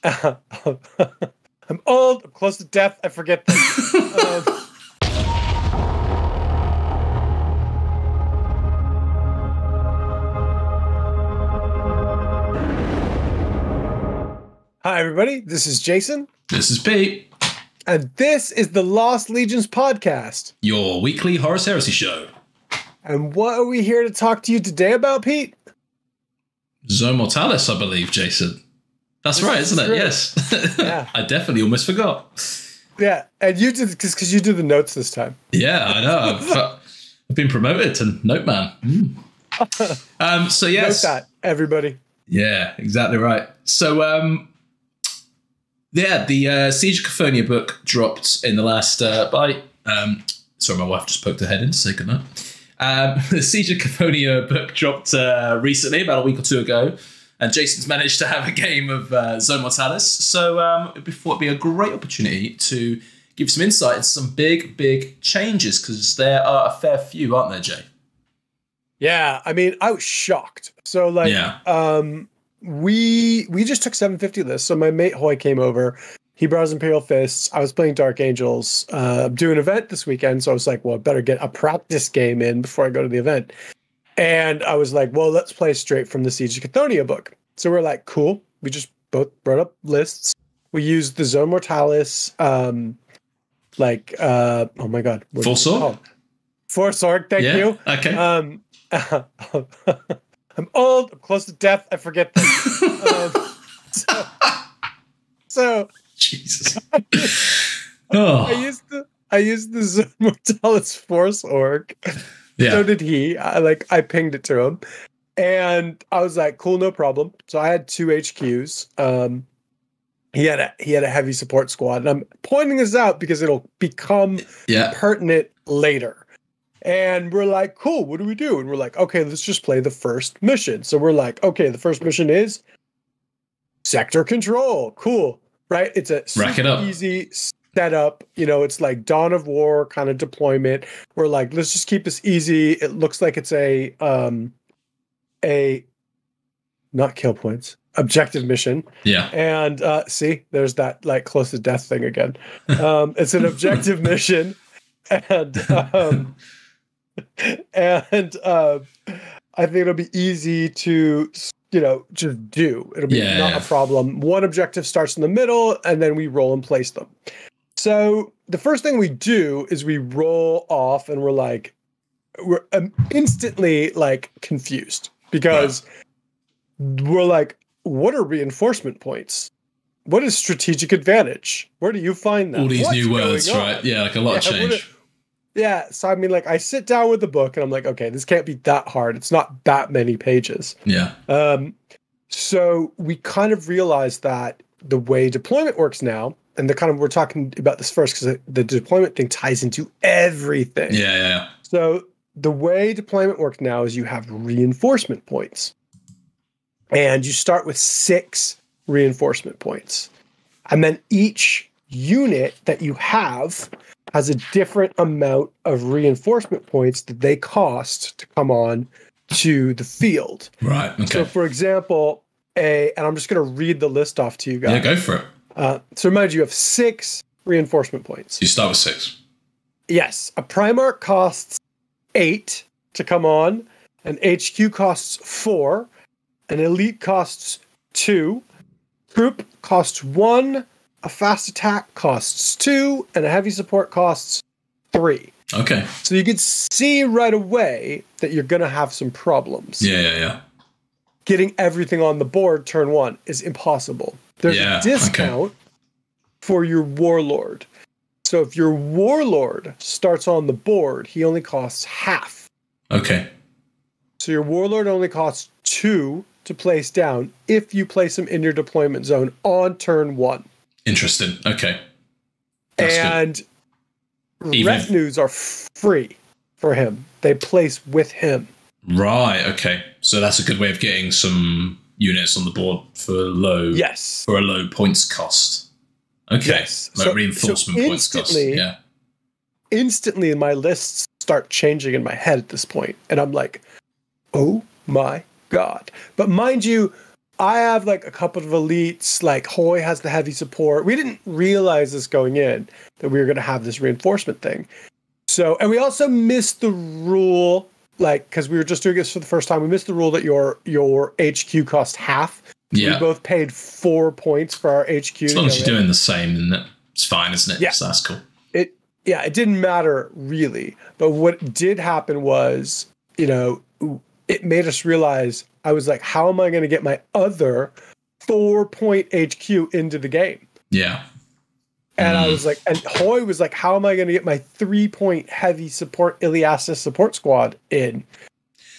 I'm old. I'm close to death. I forget things. Hi, everybody. This is Jason. This is Pete. And this is the Lost Legions podcast, your weekly Horus Heresy show. And what are we here to talk to you today about, Pete? Zone Mortalis, I believe, Jason. That's right, isn't it? Yes. Yeah. I definitely almost forgot. Yeah, and you did, because you did the notes this time. Yeah, I know. I've been promoted to Note Man. So yes, note that, everybody. Yeah, exactly right. So the Siege of Cophonia book dropped in the last sorry, my wife just poked her head in to say goodnight. The Siege of Cophonia book dropped recently, about a week or two ago, and Jason's managed to have a game of Zone Mortalis. So we thought it'd be a great opportunity to give some insight into some big changes, because there are a fair few, aren't there, Jay? Yeah, I mean, I was shocked. So, like, we just took 750 lists. So my mate Hoy came over. He brought his Imperial Fists. I was playing Dark Angels. I'm doing an event this weekend, so I was like, well, I better get a practice game in before I go to the event. And I was like, well, let's play straight from the Siege of Cophonia book. So we're like, cool. We just both brought up lists. We used the Zone Mortalis, oh my God. Force Org? Force Org, thank you. Okay. I'm old. I'm close to death. I forget things. So Jesus. I used the Zone Mortalis Force Org. Yeah. So did he. I pinged it to him, and I was like, "Cool, no problem." So I had 2 HQs. He had a heavy support squad, and I'm pointing this out because it'll become pertinent later. And we're like, cool, what do we do? And we're like, okay, let's just play the first mission. So we're like, okay, the first mission is sector control. Cool, right? It's a super easy setup. You know, it's like Dawn of War kind of deployment. We're like, let's just keep this easy. It looks like it's a not kill points, objective mission. Yeah. And see, there's that like close to death thing again. It's an objective mission. And I think it'll be easy to, just do. It'll be not a problem. One objective starts in the middle, and then we roll and place them. So the first thing we do is we roll off, and we're instantly like confused, because we're like, what are reinforcement points? What is strategic advantage? Where do you find that? All these new words, right? Yeah, like a lot of change. So I mean, like, I sit down with the book and I'm like, okay, this can't be that hard. It's not that many pages. Yeah. So we kind of realized that the way deployment works now, and we're talking about this first because the deployment thing ties into everything. Yeah. So the way deployment works now is you have reinforcement points, and you start with 6 reinforcement points, and then each unit that you have has a different amount of reinforcement points that they cost to come on to the field. Right. Okay. So, for example, and I'm just going to read the list off to you guys. Yeah, go for it. So, remind you have 6 reinforcement points. You start with 6. Yes. A Primarch costs 8 to come on. An HQ costs 4. An Elite costs 2. Troop costs 1. A fast attack costs 2, and a heavy support costs 3. Okay. So you can see right away that you're going to have some problems. Yeah. Getting everything on the board turn 1 is impossible. There's a discount for your Warlord. So if your Warlord starts on the board, he only costs half. Okay. So your Warlord only costs 2 to place down if you place him in your deployment zone on turn 1. Interesting. Okay. That's good. Retinues are free for him. They place with him. Right. Okay. So that's a good way of getting some units on the board for a low points cost. Okay. Yes. Like reinforcement points cost. Yeah. Instantly, my lists start changing in my head at this point, and I'm like, oh my God. But mind you, I have like a couple of elites, like Hoy has the heavy support. We didn't realize this going in, that we were going to have this reinforcement thing. So, and we also missed the rule, like, because we were just doing this for the first time, we missed the rule that your HQ cost half. So we both paid 4 points for our HQ. As long as you're doing the same, then it's fine, isn't it? Yeah. So that's cool. It didn't matter really. But what did happen was, you know, it made us realize, I was like, how am I going to get my other 4-point HQ into the game? Yeah. And I was like, and Hoy was like, how am I going to get my 3-point heavy support Iliasis support squad in?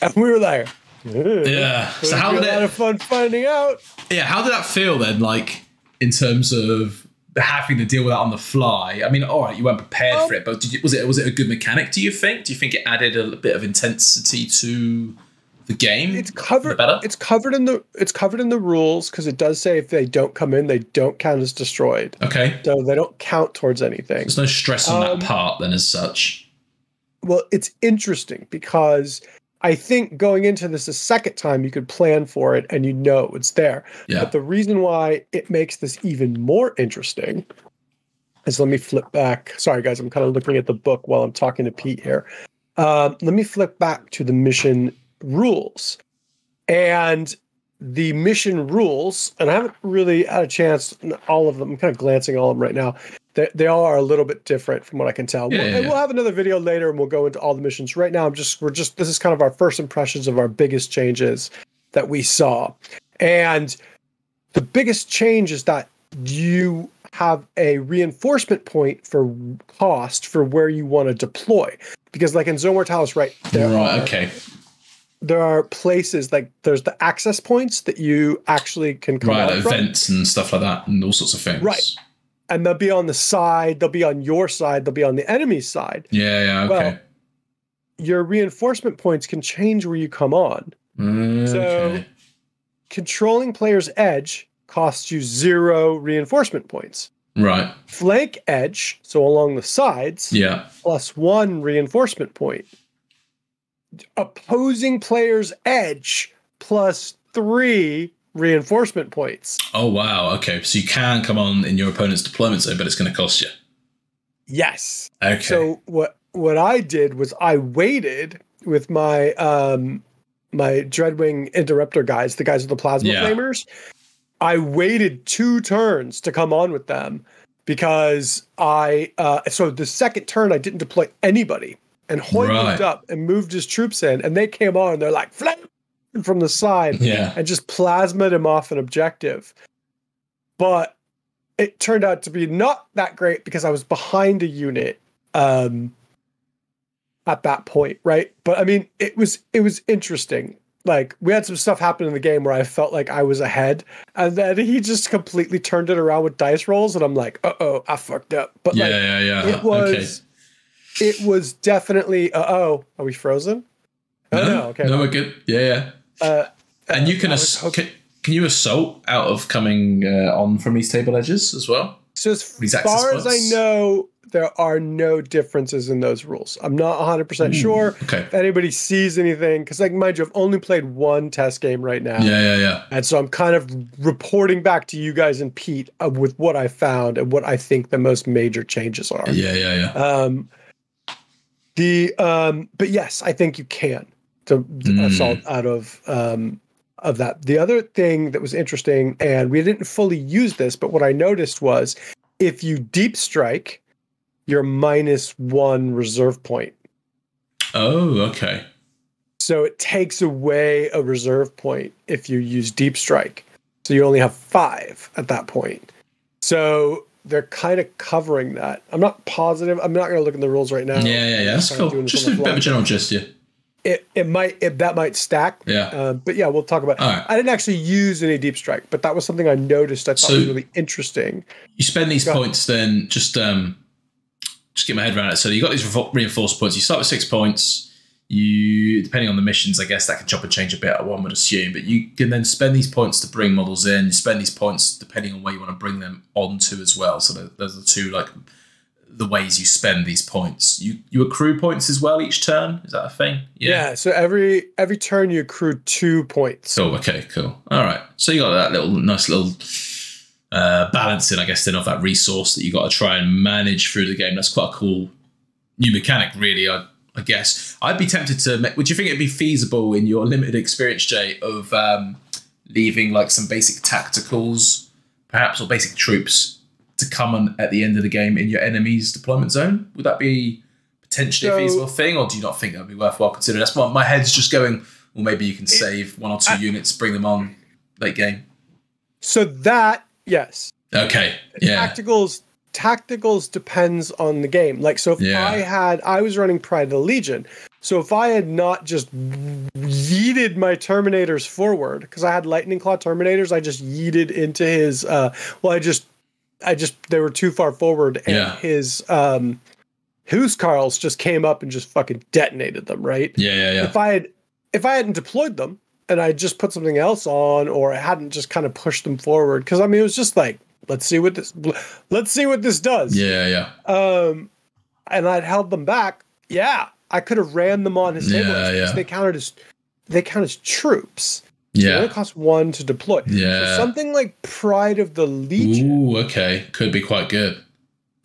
And we were like, yeah. So how did a lot of fun finding out. Yeah. How did that feel then? Like in terms of having to deal with that on the fly? I mean, all right, you weren't prepared for it, but was it a good mechanic? Do you think? Do you think it added a bit of intensity to the game? It's covered. It's covered in the rules, because it does say if they don't come in, they don't count as destroyed. Okay. So they don't count towards anything. There's no stress on that part then, as such. Well, it's interesting because I think going into this a second time, you could plan for it and you know it's there. Yeah. But the reason why it makes this even more interesting is, let me flip back. Sorry, guys, I'm kind of looking at the book while I'm talking to Pete here. Let me flip back to the mission rules. And the mission rules, and I haven't really had a chance, all of them, I'm kind of glancing all of them right now. They all are a little bit different from what I can tell. We'll have another video later and we'll go into all the missions. Right now, this is kind of our first impressions of our biggest changes that we saw. And the biggest change is that you have a reinforcement point for cost for where you want to deploy. Because like in Zone Mortalis, right? There are places, like there's the access points that you actually can come out from. Events and stuff like that and all sorts of things. Right. And they'll be on the side, they'll be on your side, they'll be on the enemy's side. Yeah, okay. Well, your reinforcement points can change where you come on. So controlling player's edge costs you 0 reinforcement points. Right. Flank edge, so along the sides, +1 reinforcement point. Opposing player's edge +3 reinforcement points. Oh, wow. Okay. So you can come on in your opponent's deployment zone, but it's going to cost you. Yes. Okay. So what I did was I waited with my my Dreadwing Interruptor guys, the guys with the plasma flamers. I waited 2 turns to come on with them because so the second turn I didn't deploy anybody. And Hoy moved up and moved his troops in, and they came on and they're like, flame! From the side and just plasmaed him off an objective. But it turned out to be not that great because I was behind a unit at that point, right? But I mean, it was interesting. Like, we had some stuff happen in the game where I felt like I was ahead, and then he just completely turned it around with dice rolls, and I'm like, uh-oh, I fucked up. But it was definitely, are we frozen? No, okay. No, we're good. Yeah. And you can you assault out of coming on from these table edges as well? So as far as I know, there are no differences in those rules. I'm not 100% sure if anybody sees anything, because, like, mind you, I've only played 1 test game right now. Yeah. And so I'm kind of reporting back to you guys and Pete with what I found and what I think the most major changes are. Yeah. But yes, I think you can assault out of that. The other thing that was interesting, and we didn't fully use this, but what I noticed was if you deep strike, you're -1 reserve point. Oh, okay. So it takes away a reserve point if you use deep strike. So you only have 5 at that point. So they're kind of covering that. I'm not positive. I'm not going to look in the rules right now. Yeah. That's cool. Just a bit of a general gist, that might stack. Yeah. But yeah, we'll talk about it. Right. I didn't actually use any deep strike, but that was something I noticed I thought was really interesting. You spend these points then, just get my head around it. So you got these reinforced points. You start with 6 points. You, depending on the missions, I guess that can chop and change a bit, one would assume. But you can then spend these points to bring models in. You spend these points depending on where you want to bring them onto as well. So there's the 2 like the ways you spend these points. You accrue points as well each turn. Is that a thing? Yeah. So every turn you accrue 2 points. Oh, okay, cool. All right. So you got that nice little balancing, I guess, then of that resource that you got to try and manage through the game. That's quite a cool new mechanic, really. I guess I'd be tempted to. Would you think it'd be feasible in your limited experience, Jay, of leaving like some basic tacticals, perhaps, or basic troops to come on at the end of the game in your enemy's deployment zone? Would that be potentially a feasible thing, or do you not think that would be worthwhile considering? That's why my head's just going, well, maybe you can save 1 or 2 units, bring them on late game. So that, yes. Okay, yeah. Tacticals depends on the game. Like, so if I was running Pride of the Legion, so if I had not just yeeted my Terminators forward, because I had Lightning Claw Terminators, I just yeeted into his, they were too far forward, and his Huskarls just came up and just fucking detonated them, right? Yeah. If I hadn't deployed them and I just put something else on, or I hadn't just kind of pushed them forward, because I mean it was just like, let's see what this does. Yeah. And I'd held them back. Yeah, I could have ran them on his table because they count as troops. Yeah. It only costs 1 to deploy. Yeah. So something like Pride of the Legion. Ooh, okay. Could be quite good.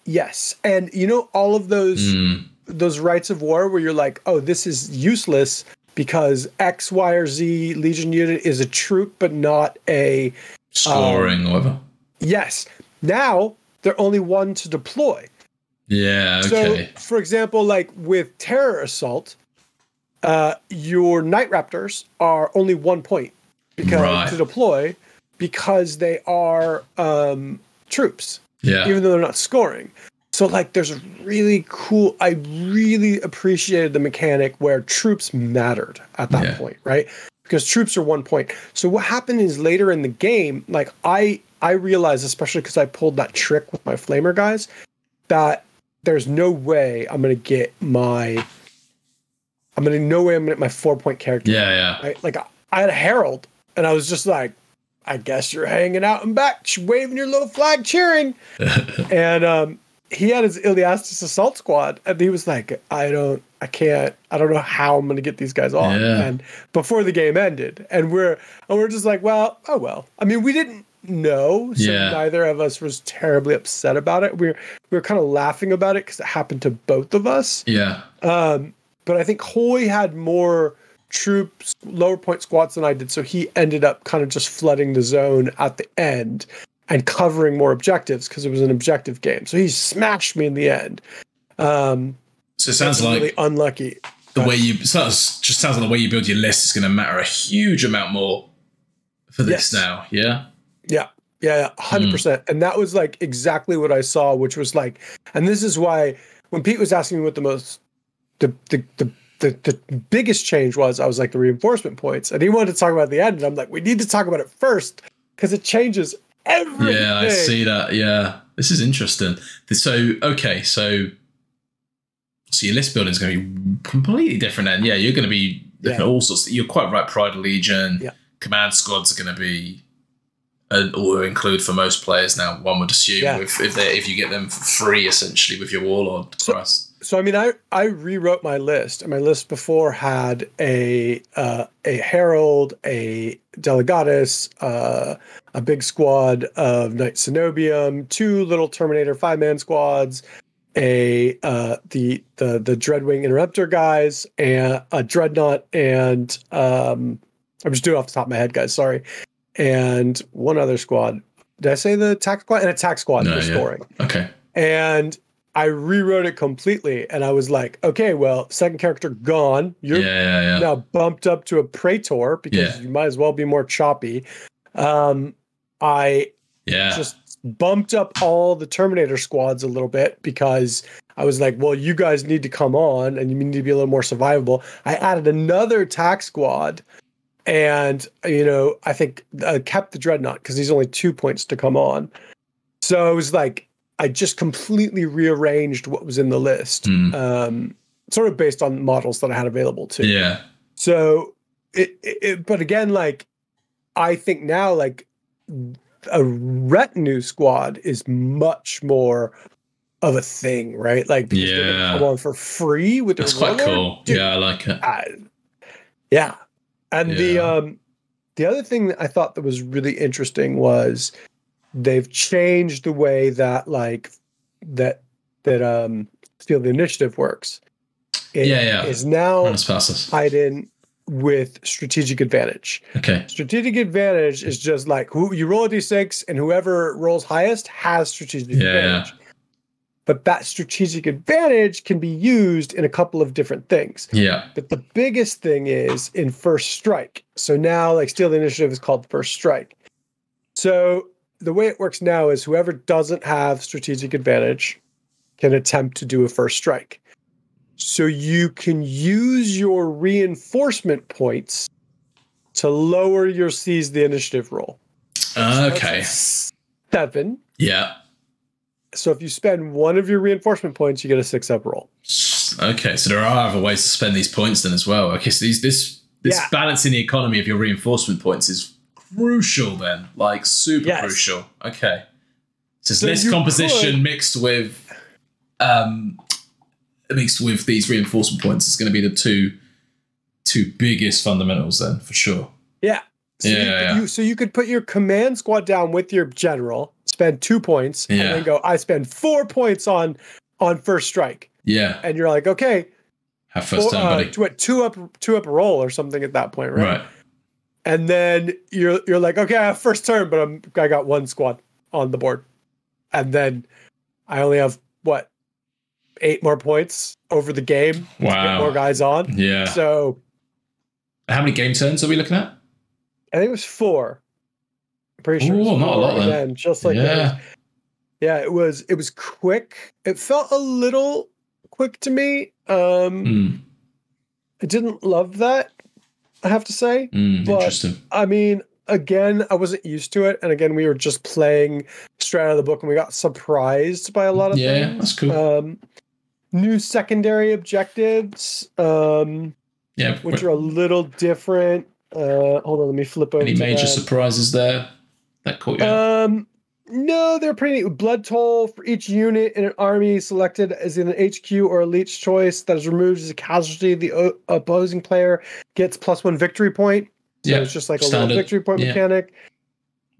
Yes. And you know, all of those rights of war where you're like, oh, this is useless because X, Y, or Z Legion unit is a troop, but not a scoring or whatever. Yes. Now they're only 1 to deploy. Yeah, okay. So, for example, like with Terror Assault, your Night Raptors are only 1 point to deploy because they are troops. Yeah. Even though they're not scoring. So like there's a really cool, I really appreciated the mechanic where troops mattered at that point, right? Because troops are 1 point. So what happened is later in the game, like I realized, especially because I pulled that trick with my Flamer guys, that there's no way I'm going to get my 4-point character. Yeah. Right? Like I had a Herald and I was just like, I guess you're hanging out in back, waving your little flag, cheering. And he had his Iliastus assault squad, and he was like, I don't know how I'm going to get these guys on. Yeah. And before the game ended, and we're just like, well, oh well. I mean, we didn't know, so neither of us was terribly upset about it. We were kind of laughing about it because it happened to both of us. Yeah. But I think Hoy had more troops, lower point squads than I did, so he ended up kind of just flooding the zone at the end and covering more objectives because it was an objective game. So he smashed me in the end. So it sounds like really unlucky. Sounds like the way you build your list is going to matter a huge amount more for this now. Yeah. Yeah, 100%. And that was like exactly what I saw, which was like, and this is why when Pete was asking me what the biggest change was, I was like, the reinforcement points. And he wanted to talk about the end. And I'm like, we need to talk about it first because it changes everything. Yeah, I see that. Yeah. This is interesting. So, okay. So your list building is going to be completely different then. Yeah, you're going to be looking at all sorts. You're quite right. Pride of Legion. Yeah. Command squads are going to be auto-include for most players now, one would assume, if you get them for free, essentially, with your Warlord. So I mean, I rewrote my list, and my list before had a Herald, a Delegatus, a big squad of Knight Cenobium, 2 little Terminator 5-man squads, the Dreadwing Interrupter guys, and a Dreadnought, and I'm just doing it off the top of my head, guys. Sorry, and one other squad. Did I say the attack squad? An attack squad for scoring. Okay, and I rewrote it completely, and I was like, okay, well, second character gone. You're now bumped up to a Praetor because you might as well be more choppy. I just bumped up all the Terminator squads a little bit because I was like, well, you guys need to come on, and you need to be a little more survivable. I added another attack squad, and, I think I kept the Dreadnought because he's only 2 points to come on. So I was like, I just completely rearranged what was in the list, sort of based on models that I had available too. Yeah. So but again, like, I think now, like, a retinue squad is much more of a thing, right? Like, because they're gonna come on for free with their That's quite warlord. cool. Dude, yeah, I like it. Yeah. And Yeah. the other thing that I thought that was really interesting was they've changed the way that Steal the Initiative works. It is now tied in with strategic advantage. Okay. Strategic advantage is just like who you roll a d6 and whoever rolls highest has strategic advantage. But that strategic advantage can be used in a couple of different things. Yeah. But the biggest thing is in first strike. So now, like, Steal the Initiative is called first strike. So the way it works now is whoever doesn't have strategic advantage can attempt to do a first strike. So you can use your reinforcement points to lower your Seize the Initiative roll. Okay. 7. Yeah. So if you spend one of your reinforcement points, you get a 6-up roll. Okay, so there are other ways to spend these points then as well. Okay, so this balancing the economy of your reinforcement points is crucial then, like super crucial. Okay, so it's list composition mixed with these reinforcement points is going to be the two biggest fundamentals then for sure. Yeah. So you could put your command squad down with your general, spend 2 points, and then go, I spend 4 points on first strike. Yeah. And you're like, okay. Have first turn, buddy. Two up roll or something at that point, right? Right. And then you're like, okay, I have first turn, but I got 1 squad on the board. And then I only have 8 more points over the game to get more guys on. Yeah. So how many game turns are we looking at? I think it was 4. I'm pretty sure. Oh, not a lot then. Again, just like that. Yeah, it was quick. It felt a little quick to me. I didn't love that, I have to say. But, interesting. I mean, again, I wasn't used to it. And again, we were just playing straight out of the book and we got surprised by a lot of things. Yeah, that's cool. New secondary objectives, which are a little different. Hold on, let me flip over. Any major surprises there that caught you? No, they're pretty neat. Blood toll for each unit in an army selected as in an HQ or a leech choice that is removed as a casualty. The opposing player gets +1 victory point. So it's just like a little victory point mechanic.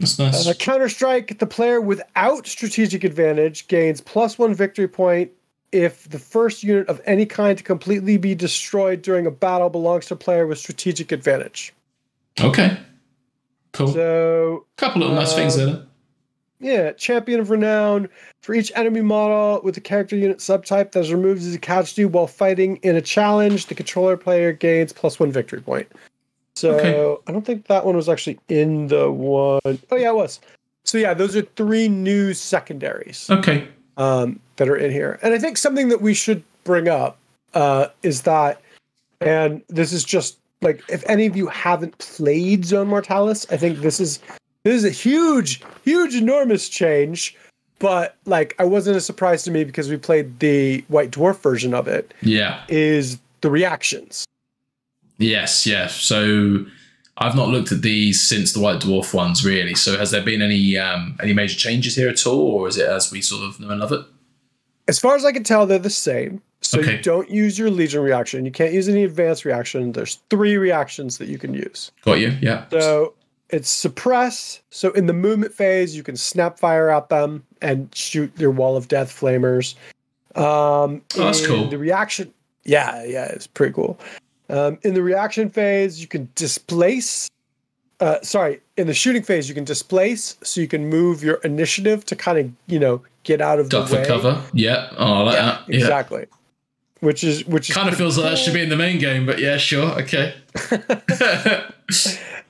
That's nice. Counter-strike, the player without strategic advantage gains +1 victory point if the first unit of any kind to completely be destroyed during a battle belongs to a player with strategic advantage. Okay. Cool. So, a couple of nice things there. Yeah, Champion of Renown. For each enemy model with the character unit subtype that is removed as a casualty while fighting in a challenge, the controller player gains +1 victory point. So, I don't think that one was actually in the one. Oh, yeah, it was. So, yeah, those are 3 new secondaries. Okay. That are in here. And I think something that we should bring up is that, and this is just like, if any of you haven't played Zone Mortalis, I think this is a huge, enormous change. But like, I wasn't a surprise to me because we played the White Dwarf version of it. Yeah. Is the reactions. Yes, yeah. So I've not looked at these since the White Dwarf ones, really. So has there been any major changes here at all, or is it as we sort of know and love it? As far as I can tell, they're the same. So you don't use your Legion reaction. You can't use any advanced reaction. There's 3 reactions that you can use. Got you, yeah. So it's suppress. So in the movement phase, you can snap fire at them and shoot your wall of death flamers. That's cool. The reaction, it's pretty cool. In the reaction phase, you can displace. In the shooting phase, you can displace, so you can move your initiative to kind of, get out of duck the way. For cover. Yeah. Oh, I like that. Yeah. Exactly. Which is kind of feels like that should be in the main game, but yeah, sure, okay.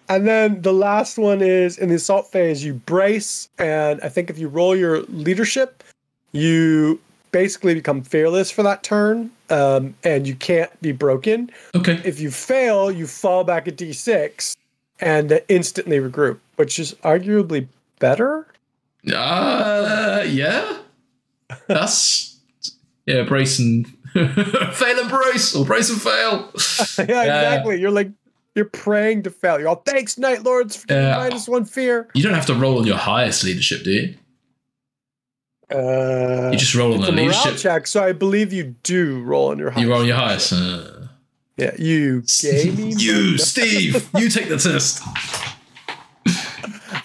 And then the last one is in the assault phase, you brace, and I think if you roll your leadership, you basically become fearless for that turn, and you can't be broken. Okay. If you fail, you fall back at D6 and instantly regroup, which is arguably better. Yeah. That's brace and fail and brace, or brace and fail. Yeah, exactly. You're praying to fail. You're all, thanks, Night Lords, for -1 fear. You don't have to roll on your highest leadership, do you? You just roll on the morale leadership check, so I believe you do roll on your highest. You roll your highest. Yeah, you gaming. You, Steve, you take the test.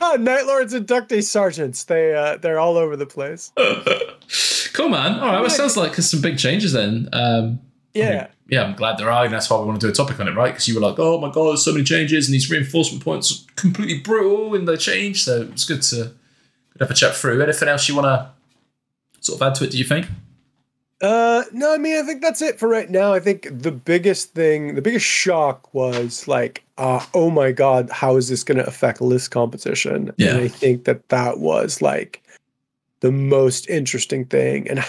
Oh, Night Lords and Duck Day Sergeants. They're all over the place. Cool, man. All right, well, it sounds like there's some big changes then. Yeah. I'm glad there are, and that's why we want to do a topic on it, right? Because you were like, oh my god, there's so many changes, and these reinforcement points are completely brutal in the change, so it's good to have a chat through. Anything else you want to sort of add to it, do you think? No, I mean, I think that's it for right now. I think the biggest shock was like, oh my god, how is this going to affect list competition? Yeah. And I think that was like the most interesting thing, and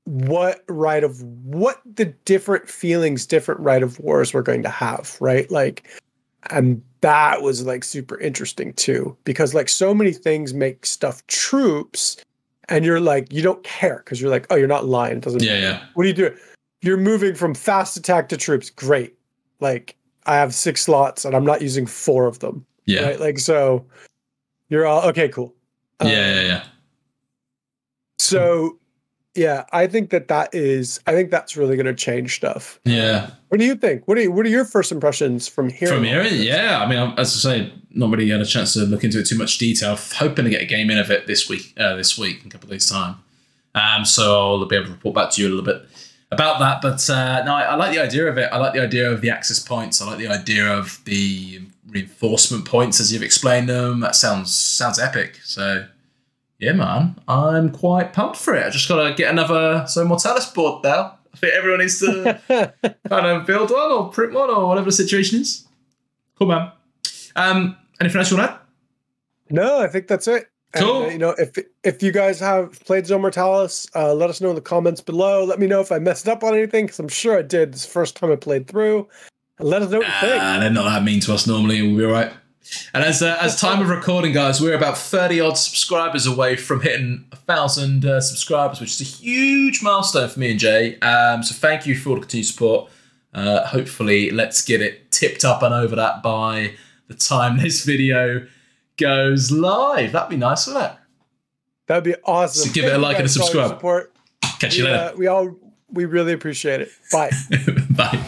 what the different feelings, different Rite of Wars we're going to have, right? Like, and that was like super interesting too, because like so many things make stuff troops, and you're like, you don't care because you're like, oh, you're not lying. It doesn't. Yeah. What do you do? You're moving from fast attack to troops. Great. Like, I have 6 slots and I'm not using 4 of them. Yeah. Right. Like, so you're all okay. Cool. Yeah. So, yeah, I think that's really going to change stuff. Yeah. What do you think? What are your first impressions from hearing? From hearing, yeah. I mean, as I say, not really had a chance to look into it too much detail. Hoping to get a game in of it this week, in a couple of days' time. So I'll be able to report back to you a little bit about that. But no, I like the idea of it. I like the idea of the access points. I like the idea of the reinforcement points as you've explained them. That sounds epic. So yeah, man, I'm quite pumped for it. I just got to get another Zone Mortalis board now. I think everyone needs to kind of build one or print one or whatever the situation is. Cool, man. Anything else you want to add? No, I think that's it. Cool. And, if you guys have played Zone Mortalis, let us know in the comments below. Let me know if I messed up on anything, because I'm sure I did. This is the first time I played through. And let us know what you think. They're not that mean to us normally. We'll be all right. And as time of recording, guys, we're about 30 odd subscribers away from hitting 1,000 subscribers, which is a huge milestone for me and Jay. So thank you for all the continued support. Hopefully, let's get it tipped up and over that by the time this video goes live. That'd be nice, wouldn't it? That'd be awesome. So give it a like and a subscribe. Catch you later. We really appreciate it. Bye. Bye.